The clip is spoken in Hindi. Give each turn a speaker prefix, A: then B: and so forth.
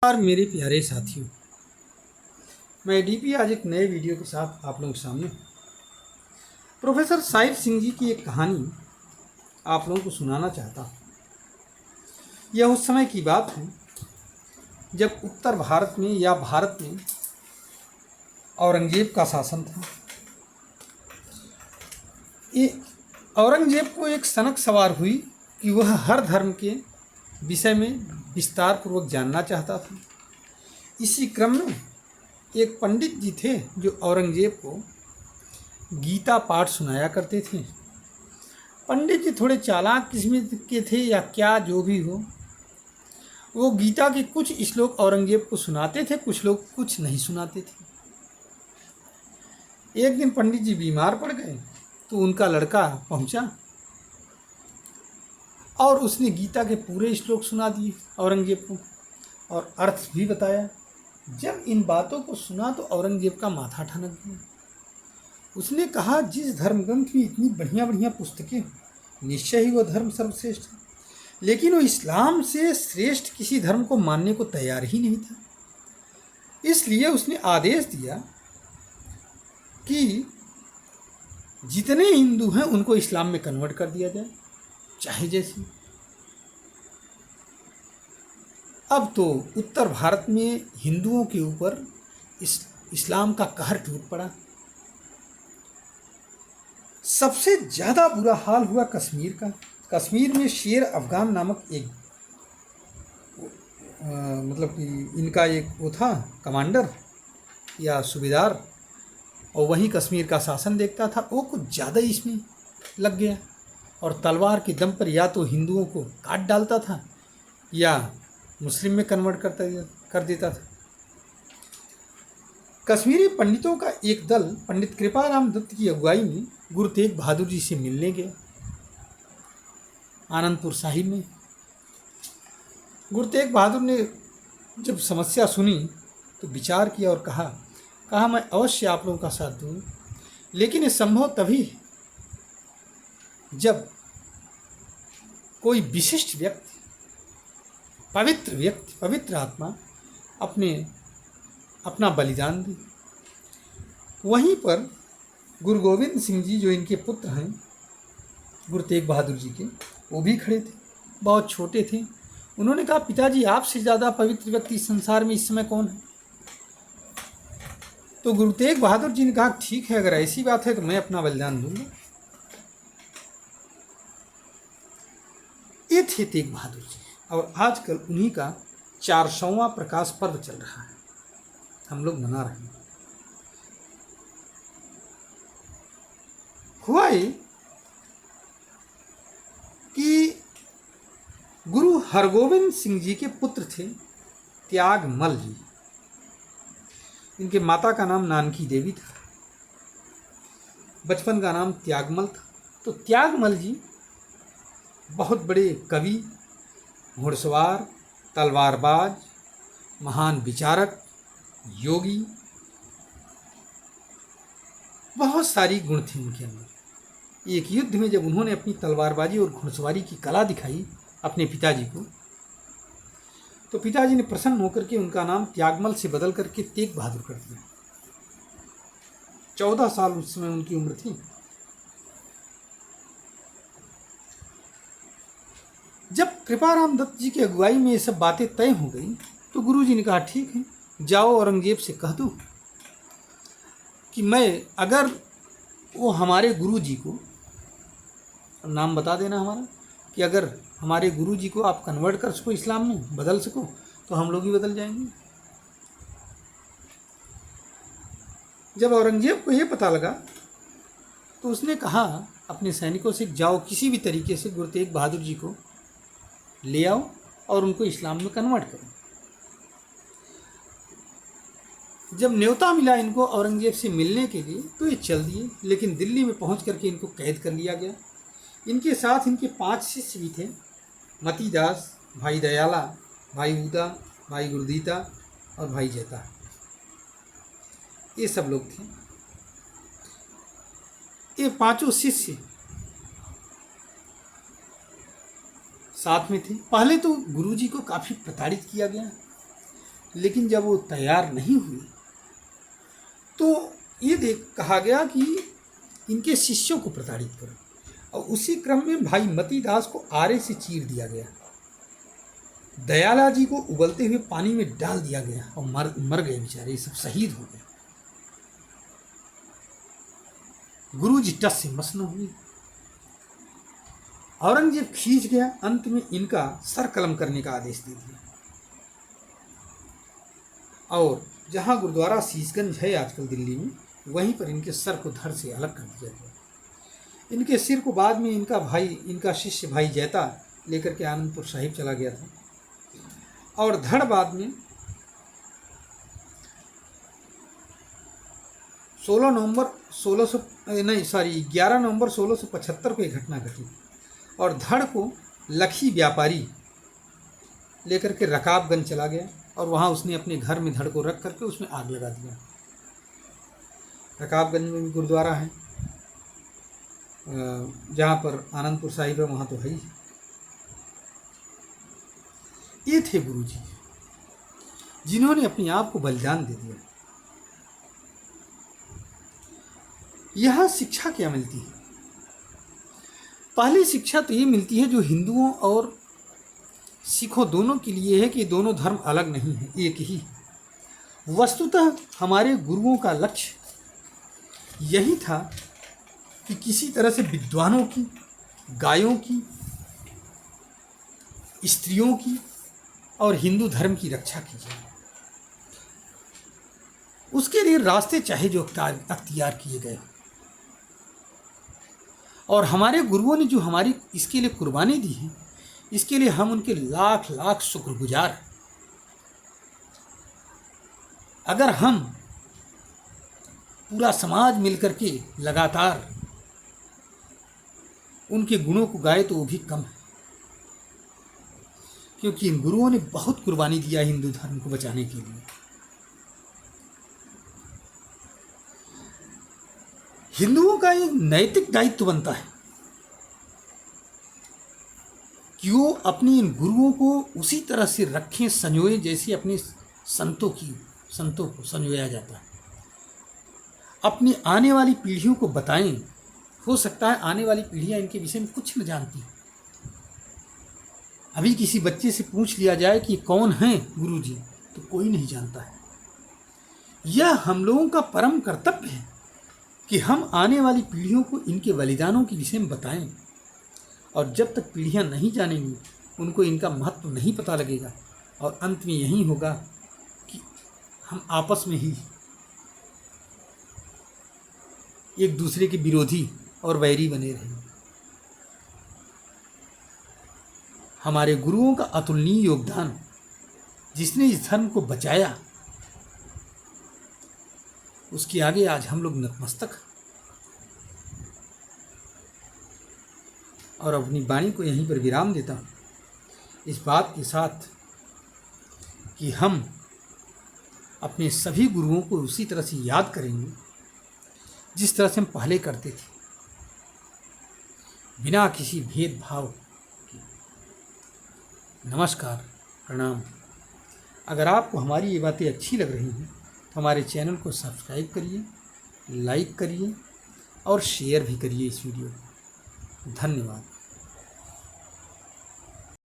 A: और मेरे प्यारे साथियों, मैं डीपी आज एक नए वीडियो के साथ आप लोगों के सामने प्रोफेसर साहिब सिंह जी की एक कहानी आप लोगों को सुनाना चाहता हूँ। यह उस समय की बात है जब उत्तर भारत में या भारत में औरंगजेब का शासन था। ये औरंगजेब को एक सनक सवार हुई कि वह हर धर्म के विषय में विस्तार पूर्वक जानना चाहता था। इसी क्रम में एक पंडित जी थे जो औरंगजेब को गीता पाठ सुनाया करते थे। पंडित जी थोड़े चालाक किस्म के थे या क्या, जो भी हो, वो गीता के कुछ श्लोक औरंगजेब को सुनाते थे, कुछ लोग कुछ नहीं सुनाते थे। एक दिन पंडित जी बीमार पड़ गए तो उनका लड़का पहुंचा और उसने गीता के पूरे श्लोक सुना दिए औरंगजेब को और अर्थ भी बताया। जब इन बातों को सुना तो औरंगजेब का माथा ठनक गया। उसने कहा, जिस धर्म ग्रंथ में इतनी बढ़िया बढ़िया पुस्तकें, निश्चय ही वह धर्म सर्वश्रेष्ठ है, लेकिन वो इस्लाम से श्रेष्ठ किसी धर्म को मानने को तैयार ही नहीं था। इसलिए उसने आदेश दिया कि जितने हिंदू हैं उनको इस्लाम में कन्वर्ट कर दिया जाए, चाहे जैसे। अब तो उत्तर भारत में हिंदुओं के ऊपर इस्लाम का कहर टूट पड़ा। सबसे ज़्यादा बुरा हाल हुआ कश्मीर का। कश्मीर में शेर अफगान नामक एक मतलब कि इनका एक वो था कमांडर या सूबेदार, और वहीं कश्मीर का शासन देखता था। वो कुछ ज़्यादा ही इसमें लग गया और तलवार के दम पर या तो हिंदुओं को काट डालता था या मुस्लिम में कन्वर्ट कर देता था। कश्मीरी पंडितों का एक दल पंडित कृपाराम दत्त की अगुवाई में गुरु तेग बहादुर जी से मिलने गए आनंदपुर साहिब में। गुरु तेग बहादुर ने जब समस्या सुनी तो विचार किया और कहा मैं अवश्य आप लोगों का साथ दूंगा, लेकिन ये संभव तभी है जब कोई विशिष्ट व्यक्ति, पवित्र आत्मा अपना बलिदान दे। वहीं पर गुरु गोविंद सिंह जी, जो इनके पुत्र हैं गुरु तेग बहादुर जी के, वो भी खड़े थे। बहुत छोटे थे। उन्होंने कहा, पिताजी आपसे ज़्यादा पवित्र व्यक्ति संसार में इस समय कौन है? तो गुरु तेग बहादुर जी ने कहा, ठीक है, अगर ऐसी बात है तो मैं अपना बलिदान दूंगा। ये थे तेग बहादुर जी, और आजकल उन्हीं का 400वां प्रकाश पर्व चल रहा है, हम लोग मना रहे हैं। हुआ ये कि गुरु हरगोविंद सिंह जी के पुत्र थे त्यागमल जी। इनके माता का नाम नानकी देवी था, बचपन का नाम त्यागमल था। तो त्यागमल जी बहुत बड़े कवि, घुड़सवार, तलवारबाज, महान विचारक, योगी, बहुत सारी गुण थे उनके अंदर। एक युद्ध में जब उन्होंने अपनी तलवारबाजी और घुड़सवारी की कला दिखाई अपने पिताजी को, तो पिताजी ने प्रसन्न होकर के उनका नाम त्यागमल से बदल करके तेग बहादुर कर दिया। 14 साल उस समय उनकी उम्र थी। जब कृपाराम दत्त जी की अगुवाई में ये सब बातें तय हो गई तो गुरुजी ने कहा, ठीक है, जाओ औरंगजेब से कह दो कि मैं, अगर वो हमारे गुरु जी को, नाम बता देना हमारा, कि अगर हमारे गुरु जी को आप कन्वर्ट कर सको, इस्लाम में बदल सको, तो हम लोग भी बदल जाएंगे। जब औरंगजेब को ये पता लगा तो उसने कहा अपने सैनिकों से, जाओ किसी भी तरीके से गुरु तेग बहादुर जी को ले आओ और उनको इस्लाम में कन्वर्ट करो। जब न्योता मिला इनको औरंगजेब से मिलने के लिए तो ये चल दिए, लेकिन दिल्ली में पहुंच करके इनको कैद कर लिया गया। इनके साथ इनके 5 शिष्य भी थे, मतीदास, भाई दयाला, भाई उदा, भाई गुरुदीता और भाई जैता। ये सब लोग थे। ये 5 शिष्य साथ में थे। पहले तो गुरुजी को काफ़ी प्रताड़ित किया गया, लेकिन जब वो तैयार नहीं हुए तो ये कहा गया कि इनके शिष्यों को प्रताड़ित करो, और उसी क्रम में भाई मतीदास को आरे से चीर दिया गया। दयाला जी को उबलते हुए पानी में डाल दिया गया और मर गए बेचारे, सब शहीद हो गए। गुरु जी टस से मस न हुए। औरंगजेब खींच गया, अंत में इनका सर कलम करने का आदेश दे दिया, और जहां गुरुद्वारा शीशगंज है आजकल दिल्ली में, वहीं पर इनके सर को धड़ से अलग कर दिया गया। इनके सिर को बाद में इनका शिष्य भाई जैता लेकर के आनंदपुर साहिब चला गया था, और धड़ बाद में 11 नवंबर 1675 को एक घटना घटी, और धड़ को लखी व्यापारी लेकर के रकाबगंज चला गया, और वहाँ उसने अपने घर में धड़ को रख करके उसमें आग लगा दिया। रकाबगंज में भी गुरुद्वारा है, जहाँ पर आनंदपुर साहिब है, वहाँ तो है ही। ये थे गुरु जी जिन्होंने अपने आप को बलिदान दे दिया। यहाँ शिक्षा क्या मिलती है? पहली शिक्षा तो ये मिलती है जो हिंदुओं और सिखों दोनों के लिए है कि दोनों धर्म अलग नहीं है, एक ही। वस्तुतः हमारे गुरुओं का लक्ष्य यही था कि किसी तरह से विद्वानों की, गायों की, स्त्रियों की और हिंदू धर्म की रक्षा की जाए। उसके लिए रास्ते चाहे जो अख्तियार किए गए, और हमारे गुरुओं ने जो हमारी इसके लिए कुर्बानी दी है, इसके लिए हम उनके लाख लाख शुक्रगुजार हैं। अगर हम पूरा समाज मिलकर के लगातार उनके गुणों को गाए तो वो भी कम है, क्योंकि इन गुरुओं ने बहुत कुर्बानी दिया हिंदू धर्म को बचाने के लिए। हिंदुओं का एक नैतिक दायित्व बनता है कि वो अपने इन गुरुओं को उसी तरह से रखें, संजोए जैसे अपने संतों को संजोया जाता है। अपनी आने वाली पीढ़ियों को बताएं। हो सकता है आने वाली पीढ़ियां इनके विषय में कुछ न जानती। अभी किसी बच्चे से पूछ लिया जाए कि कौन हैं गुरुजी, तो कोई नहीं जानता है। यह हम लोगों का परम कर्तव्य है कि हम आने वाली पीढ़ियों को इनके बलिदानों के विषय में बताएं, और जब तक पीढ़ियां नहीं जानेंगी उनको इनका महत्व नहीं पता लगेगा, और अंत में यही होगा कि हम आपस में ही एक दूसरे के विरोधी और वैरी बने रहेंगे। हमारे गुरुओं का अतुलनीय योगदान, जिसने इस धर्म को बचाया, उसके आगे आज हम लोग नतमस्तक हैं। और अपनी वाणी को यहीं पर विराम देता हूँ, इस बात के साथ कि हम अपने सभी गुरुओं को उसी तरह से याद करेंगे जिस तरह से हम पहले करते थे, बिना किसी भेदभाव के। नमस्कार, प्रणाम। अगर आपको हमारी ये बातें अच्छी लग रही हैं तो हमारे चैनल को सब्सक्राइब करिए, लाइक करिए और शेयर भी करिए इस वीडियो को। धन्यवाद।